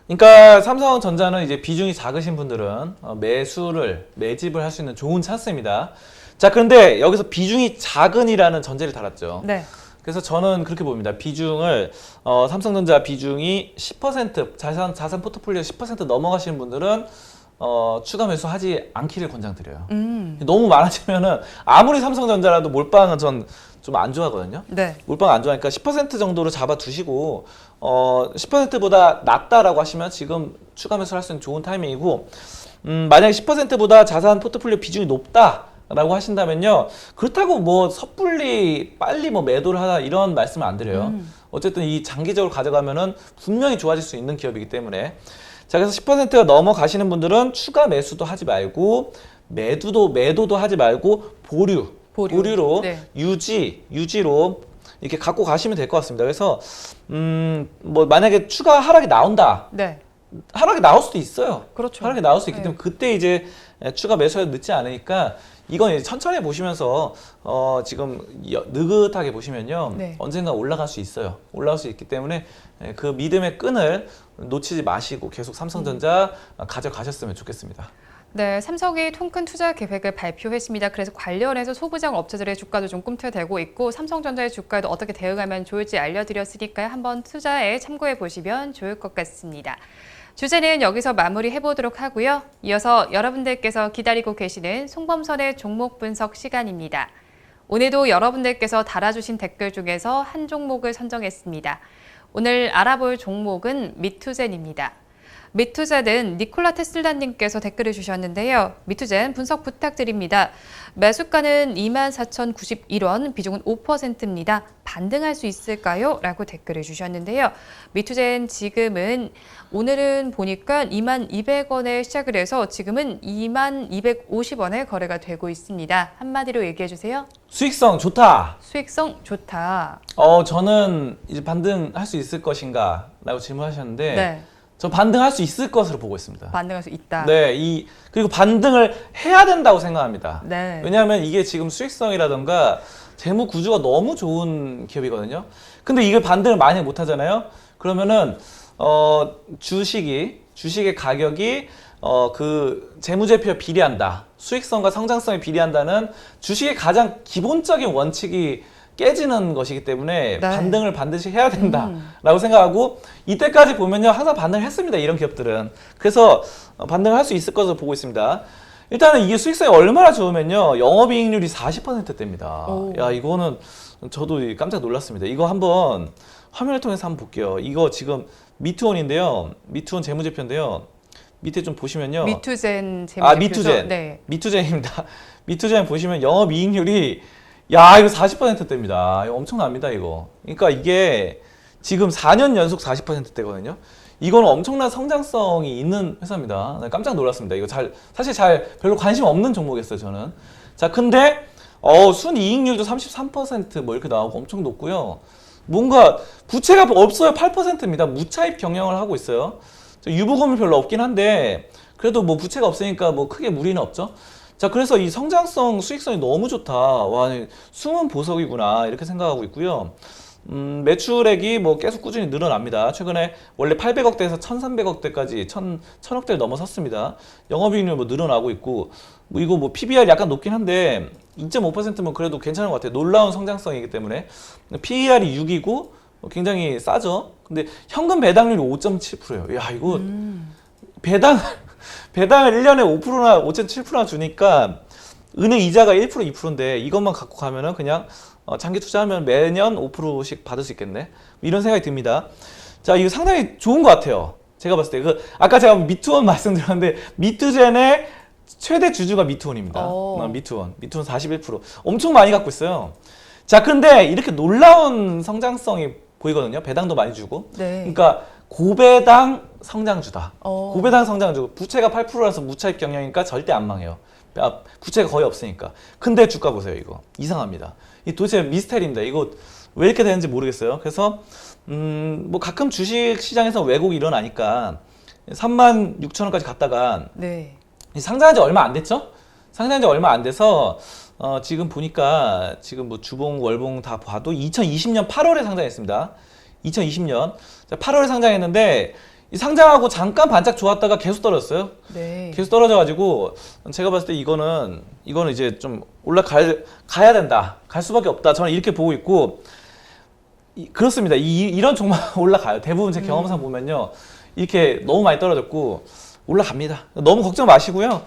그러니까 삼성전자는 이제 비중이 작으신 분들은 매집을 할 수 있는 좋은 찬스입니다. 자, 그런데 여기서 비중이 작은이라는 전제를 달았죠. 네. 그래서 저는 그렇게 봅니다. 비중을 삼성전자 비중이 10% 자산 포트폴리오 10% 넘어가시는 분들은 추가 매수하지 않기를 권장드려요. 너무 많아지면은 아무리 삼성전자라도 몰빵은 전 좀 안 좋아하거든요. 네. 몰빵 안 좋아하니까 10% 정도로 잡아두시고 10%보다 낮다라고 하시면 지금 추가 매수를 할 수 있는 좋은 타이밍이고 만약에 10%보다 자산 포트폴리오 비중이 높다라고 하신다면요. 그렇다고 뭐 섣불리 빨리 뭐 매도를 하다 이런 말씀을 안 드려요. 어쨌든 이 장기적으로 가져가면은 분명히 좋아질 수 있는 기업이기 때문에 자, 그래서 10%가 넘어가시는 분들은 추가 매수도 하지 말고 매도도 하지 말고 보류로 네. 유지로 이렇게 갖고 가시면 될 것 같습니다. 그래서 뭐 만약에 추가 하락이 나온다. 네. 하락이 나올 수도 있어요. 그렇죠. 하락이 나올 수 있기 네. 때문에 그때 이제 추가 매수해도 늦지 않으니까 이건 이제 천천히 보시면서 지금 느긋하게 보시면요. 네. 언젠가 올라갈 수 있어요. 올라갈 수 있기 때문에 그 믿음의 끈을 놓치지 마시고 계속 삼성전자 가져가셨으면 좋겠습니다. 네, 삼성이 통큰 투자 계획을 발표했습니다. 그래서 관련해서 소부장 업체들의 주가도 좀 꿈틀대고 있고 삼성전자의 주가에도 어떻게 대응하면 좋을지 알려드렸으니까요. 한번 투자에 참고해 보시면 좋을 것 같습니다. 주제는 여기서 마무리해 보도록 하고요. 이어서 여러분들께서 기다리고 계시는 송범선의 종목 분석 시간입니다. 오늘도 여러분들께서 달아주신 댓글 중에서 한 종목을 선정했습니다. 오늘 알아볼 종목은 미투젠입니다. 미투젠은 니콜라 테슬라님께서 댓글을 주셨는데요. 미투젠 분석 부탁드립니다. 매수가는 24,091원, 비중은 5%입니다. 반등할 수 있을까요? 라고 댓글을 주셨는데요. 미투젠 지금은 오늘은 보니까 22,200원에 시작을 해서 지금은 22,250원에 거래가 되고 있습니다. 한마디로 얘기해 주세요. 수익성 좋다. 수익성 좋다. 저는 이제 반등할 수 있을 것인가? 라고 질문하셨는데 네. 저 반등할 수 있을 것으로 보고 있습니다. 반등할 수 있다. 네, 그리고 반등을 해야 된다고 생각합니다. 네. 왜냐하면 이게 지금 수익성이라던가 재무 구조가 너무 좋은 기업이거든요. 근데 이걸 반등을 많이 못 하잖아요. 그러면은 주식의 가격이 그 재무제표에 비례한다. 수익성과 성장성에 비례한다는 주식의 가장 기본적인 원칙이 깨지는 것이기 때문에 네. 반등을 반드시 해야 된다라고 생각하고 이때까지 보면요 항상 반등을 했습니다. 이런 기업들은. 그래서 반등을 할 수 있을 것으로 보고 있습니다. 일단은 이게 수익성이 얼마나 좋으면요 영업이익률이 40%대입니다. 오. 야, 이거는 저도 깜짝 놀랐습니다. 이거 한번 화면을 통해서 한번 볼게요. 이거 지금 미투온인데요. 미투온 재무제표인데요. 밑에 좀 보시면요. 미투젠 재무제표죠? 미투젠. 네. 미투젠입니다. 미투젠 보시면 영업이익률이 야, 이거 40%대입니다. 이거 엄청납니다, 이거. 그러니까 이게 지금 4년 연속 40%대거든요. 이거는 엄청난 성장성이 있는 회사입니다. 깜짝 놀랐습니다. 이거 사실 별로 관심 없는 종목이었어요, 저는. 자, 근데, 순이익률도 33% 뭐 이렇게 나오고 엄청 높고요. 뭔가 부채가 없어요. 8%입니다. 무차입 경영을 하고 있어요. 유보금이 별로 없긴 한데, 그래도 뭐 부채가 없으니까 뭐 크게 무리는 없죠. 자, 그래서 이 성장성, 수익성이 너무 좋다. 와, 숨은 보석이구나. 이렇게 생각하고 있고요. 매출액이 뭐 계속 꾸준히 늘어납니다. 최근에 원래 800억대에서 1,300억대까지 1,000억대를 넘어섰습니다. 영업이익률 뭐 늘어나고 있고, 뭐 이거 뭐 PBR 약간 높긴 한데 2.5%면 그래도 괜찮은 것 같아요. 놀라운 성장성이기 때문에. PER이 6이고 굉장히 싸죠. 근데 현금 배당률이 5.7%예요. 야, 이거 배당을 1년에 5%나 5.7%나 주니까 은행 이자가 1% 2%인데 이것만 갖고 가면은 그냥 장기 투자하면 매년 5%씩 받을 수 있겠네. 이런 생각이 듭니다. 자, 이거 상당히 좋은 것 같아요. 제가 봤을 때. 아까 제가 미투원 말씀드렸는데 미투젠의 최대 주주가 미투온입니다. 오. 미투온 41%. 엄청 많이 갖고 있어요. 자, 그런데 이렇게 놀라운 성장성이 보이거든요. 배당도 많이 주고. 네. 그러니까 고배당 성장주다. 어. 고배당 성장주. 부채가 8%라서 무차익 경영이니까 절대 안 망해요. 부채가 거의 없으니까. 근데 주가 보세요, 이거. 이상합니다. 이 도대체 미스테리입니다. 이거 왜 이렇게 되는지 모르겠어요. 그래서 뭐 가끔 주식 시장에서 왜곡이 일어나니까 36,000원까지 갔다가 네. 상장한 지 얼마 안 됐죠? 상장한 지 얼마 안 돼서 지금 보니까 지금 뭐 주봉, 월봉 다 봐도 2020년 8월에 상장했습니다. 2020년 8월에 상장했는데 이 상장하고 잠깐 반짝 좋았다가 계속 떨어졌어요. 네. 계속 떨어져가지고 제가 봤을 때 이거는 이제 좀 가야 된다. 갈 수밖에 없다. 저는 이렇게 보고 있고 그렇습니다. 이런 종목 올라가요. 대부분 제 경험상 보면요. 이렇게 너무 많이 떨어졌고 올라갑니다. 너무 걱정 마시고요.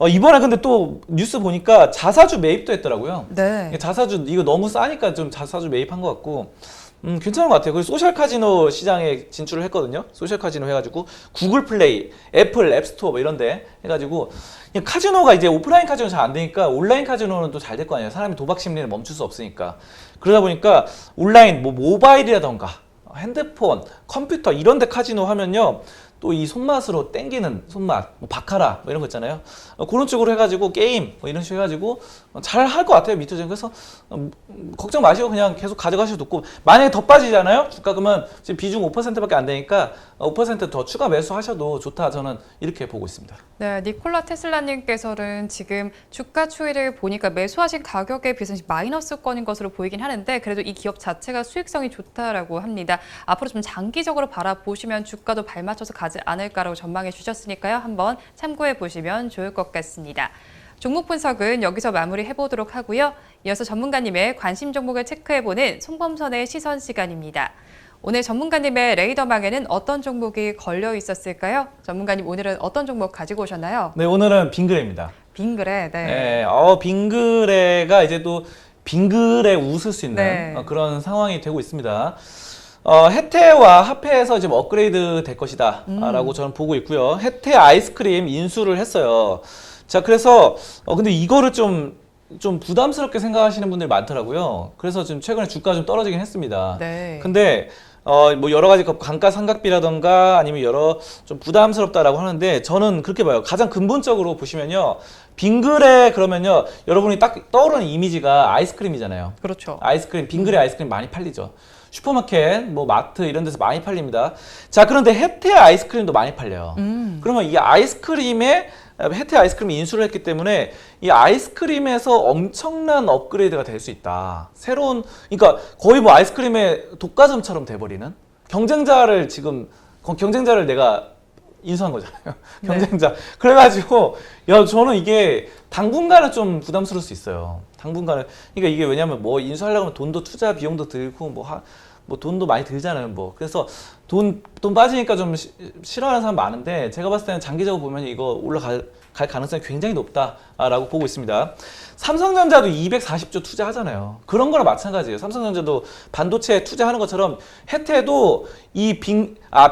이번에 근데 또 뉴스 보니까 자사주 매입도 했더라고요. 네. 자사주 이거 너무 싸니까 좀 자사주 매입한 것 같고 괜찮은 것 같아요. 그리고 소셜 카지노 시장에 진출을 했거든요. 소셜 카지노 해가지고 구글 플레이, 애플 앱스토어 뭐 이런데 해가지고 그냥 카지노가 이제 오프라인 카지노 잘 안 되니까 온라인 카지노는 또 잘 될 거 아니에요. 사람이 도박 심리를 멈출 수 없으니까. 그러다 보니까 온라인 뭐 모바일이라던가 핸드폰, 컴퓨터 이런데 카지노 하면요. 또 이 손맛으로 땡기는 손맛, 뭐 바카라 뭐 이런 거 있잖아요. 그런 쪽으로 해가지고 게임 뭐 이런 식으로 해가지고 잘 할 것 같아요. 미투증. 그래서 걱정 마시고 그냥 계속 가져가셔도 좋고 만약에 더 빠지잖아요. 주가 그러면 지금 비중 5%밖에 안 되니까 5%더 추가 매수하셔도 좋다. 저는 이렇게 보고 있습니다. 네, 니콜라 테슬라님께서는 지금 주가 추이를 보니까 매수하신 가격에 비해서 마이너스권인 것으로 보이긴 하는데 그래도 이 기업 자체가 수익성이 좋다라고 합니다. 앞으로 좀 장기적으로 바라보시면 주가도 발맞춰서 가지 않을까라고 전망해 주셨으니까요. 한번 참고해 보시면 좋을 것 같습니다. 종목 분석은 여기서 마무리해 보도록 하고요. 이어서 전문가님의 관심 종목을 체크해보는 손범선의 시선 시간입니다. 오늘 전문가님의 레이더망에는 어떤 종목이 걸려 있었을까요? 전문가님 오늘은 어떤 종목 가지고 오셨나요? 네, 오늘은 빙그레입니다. 빙그레, 네. 네, 빙그레가 이제 또 빙그레 웃을 수 있는 네. 그런 상황이 되고 있습니다. 혜태와 합해서 지금 업그레이드 될 것이다 라고 저는 보고 있고요. 혜태 아이스크림 인수를 했어요. 자, 그래서 근데 이거를 좀 부담스럽게 생각하시는 분들이 많더라고요. 그래서 지금 최근에 주가가 좀 떨어지긴 했습니다. 네. 근데 뭐 여러 가지 감가상각비라던가 아니면 여러 좀 부담스럽다라고 하는데 저는 그렇게 봐요. 가장 근본적으로 보시면요. 빙그레 그러면요. 여러분이 딱 떠오르는 이미지가 아이스크림이잖아요. 그렇죠. 아이스크림, 빙그레 아이스크림 많이 팔리죠. 슈퍼마켓, 뭐 마트 이런 데서 많이 팔립니다. 자, 그런데 혜태 아이스크림도 많이 팔려요. 그러면 이 아이스크림에 혜태 아이스크림이 인수를 했기 때문에 이 아이스크림에서 엄청난 업그레이드가 될 수 있다. 새로운, 그러니까 거의 뭐 아이스크림의 독과점처럼 돼버리는 경쟁자를 내가 인수한 거잖아요. 경쟁자. 그래가지고 저는 이게 당분간은 좀 부담스러울 수 있어요. 당분간은. 그러니까 이게 왜냐면 뭐 인수하려고 하면 돈도 투자 비용도 들고 뭐 돈도 많이 들잖아요. 뭐 그래서 돈 빠지니까 좀 싫어하는 사람 많은데 제가 봤을 때는 장기적으로 보면 이거 올라갈 가능성이 굉장히 높다라고 보고 있습니다. 삼성전자도 240조 투자하잖아요. 그런 거랑 마찬가지예요. 삼성전자도 반도체 투자하는 것처럼 혜태도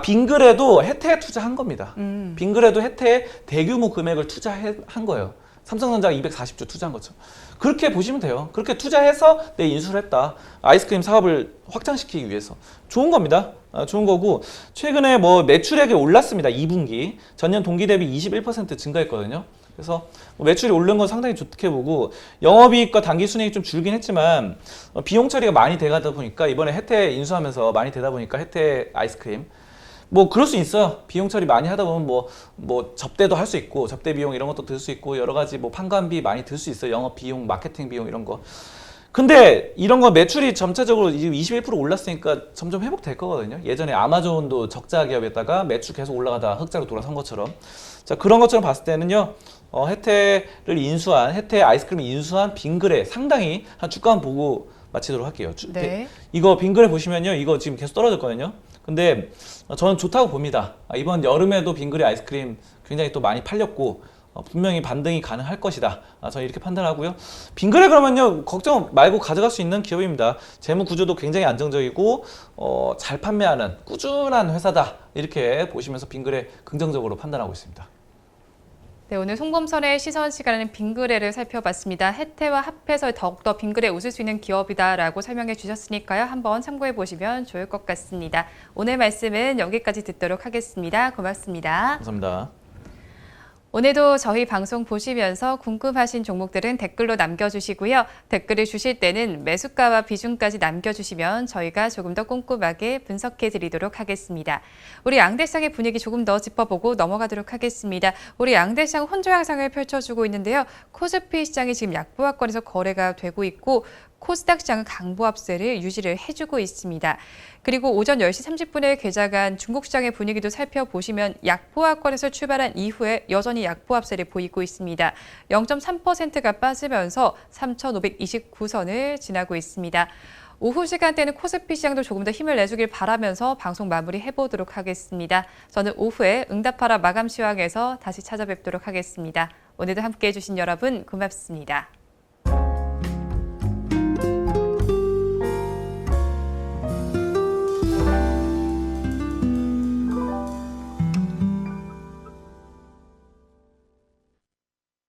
빙그레도 혜태에 투자한 겁니다. 빙그레도 혜태에 대규모 금액을 투자한 거예요. 삼성전자가 240조 투자한 것처럼. 그렇게 보시면 돼요. 그렇게 투자해서 내 인수를 했다. 아이스크림 사업을 확장시키기 위해서. 좋은 겁니다. 좋은 거고 최근에 뭐 매출액이 올랐습니다. 2분기. 전년 동기 대비 21% 증가했거든요. 그래서 매출이 오른 건 상당히 좋게 보고 영업이익과 당기순이익이 좀 줄긴 했지만 비용 처리가 많이 돼가다 보니까 이번에 혜태 인수하면서 많이 되다 보니까 혜태 아이스크림 뭐 그럴 수 있어요. 비용 처리 많이 하다 보면 뭐 접대도 할 수 있고 접대 비용 이런 것도 들 수 있고 여러 가지 뭐 판관비 많이 들 수 있어요. 영업 비용, 마케팅 비용 이런 거. 근데 이런 거 매출이 전체적으로 21% 올랐으니까 점점 회복될 거거든요. 예전에 아마존도 적자 기업에다가 매출 계속 올라가다 흑자로 돌아선 것처럼. 자, 그런 것처럼 봤을 때는요. 혜태를 인수한 혜태 아이스크림을 인수한 빙그레 상당히 한 주가만 보고 마치도록 할게요. 네. 이거 빙그레 보시면요. 이거 지금 계속 떨어졌거든요. 근데 저는 좋다고 봅니다. 이번 여름에도 빙그레 아이스크림 굉장히 또 많이 팔렸고 분명히 반등이 가능할 것이다. 저는 이렇게 판단하고요. 빙그레 그러면요. 걱정 말고 가져갈 수 있는 기업입니다. 재무 구조도 굉장히 안정적이고 잘 판매하는 꾸준한 회사다. 이렇게 보시면서 빙그레 긍정적으로 판단하고 있습니다. 네, 오늘 송범선의 시선 시간에는 빙그레를 살펴봤습니다. 혜태와 합해서 더욱더 빙그레 웃을 수 있는 기업이다라고 설명해 주셨으니까요. 한번 참고해 보시면 좋을 것 같습니다. 오늘 말씀은 여기까지 듣도록 하겠습니다. 고맙습니다. 감사합니다. 오늘도 저희 방송 보시면서 궁금하신 종목들은 댓글로 남겨주시고요. 댓글을 주실 때는 매수가와 비중까지 남겨주시면 저희가 조금 더 꼼꼼하게 분석해 드리도록 하겠습니다. 우리 양대시장의 분위기 조금 더 짚어보고 넘어가도록 하겠습니다. 우리 양대시장 혼조 양상을 펼쳐주고 있는데요. 코스피 시장이 지금 약보합권에서 거래가 되고 있고 코스닥 시장은 강보합세를 유지를 해주고 있습니다. 그리고 오전 10시 30분에 개장한 중국 시장의 분위기도 살펴보시면 약보합권에서 출발한 이후에 여전히 약보합세를 보이고 있습니다. 0.3%가 빠지면서 3,529선을 지나고 있습니다. 오후 시간대는 코스피 시장도 조금 더 힘을 내주길 바라면서 방송 마무리해보도록 하겠습니다. 저는 오후에 응답하라 마감 시황에서 다시 찾아뵙도록 하겠습니다. 오늘도 함께해 주신 여러분 고맙습니다.